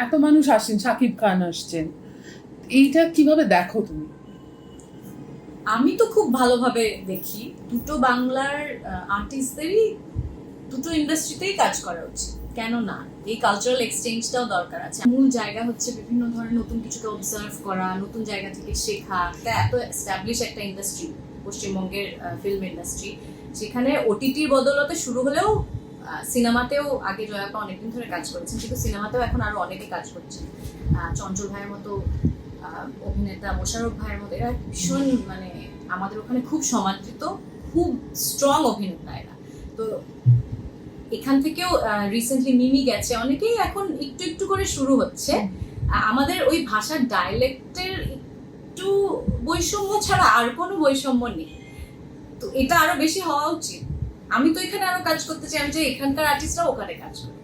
এত মানুষ আসেন, শাকিব খান আসছেন, এইটা কিভাবে দেখো তুমি? আমি তো খুব ভালোভাবে দেখি, দুটো বাংলার আর্টিস্টদেরই দুটো ইন্ডাস্ট্রিতেই কাজ করা উচিত, কেন না? এই কালচারাল এক্সচেঞ্জটাও দরকার আছে। মূল জায়গা হচ্ছে বিভিন্ন ধরনের নতুন কিছুকে অবজার্ভ করা, নতুন জায়গা থেকে শেখা। এত এস্টাবলিশ একটা ইন্ডাস্ট্রি পশ্চিমবঙ্গের ফিল্ম ইন্ডাস্ট্রি, সেখানে ওটিটির বদলতে শুরু হলেও সিনেমাতেও আগে জয়াপা অনেকদিন ধরে কাজ করেছেন, কিন্তু সিনেমাতেও এখন আরো অনেকে কাজ করছেন। চঞ্চল ভাইয়ের মতো অভিনেতা, মোশাররফ ভাইয়ের মতো, এরা ভীষণ মানে আমাদের ওখানে খুব সমাদৃত, খুব স্ট্রং অভিনেতা এরা। তো এখান থেকেও রিসেন্টলি মিমি গেছে, অনেকেই এখন একটু একটু করে শুরু হচ্ছে। আমাদের ওই ভাষার ডায়ালেক্টের একটু বৈষম্য ছাড়া আর কোনো বৈষম্য নেই, তো এটা আরো বেশি হওয়া উচিত। আমি তো এখানে আরো কাজ করতে চাই, আমি চাই এখানকার আর্টিস্টরা ওখানে কাজ করে।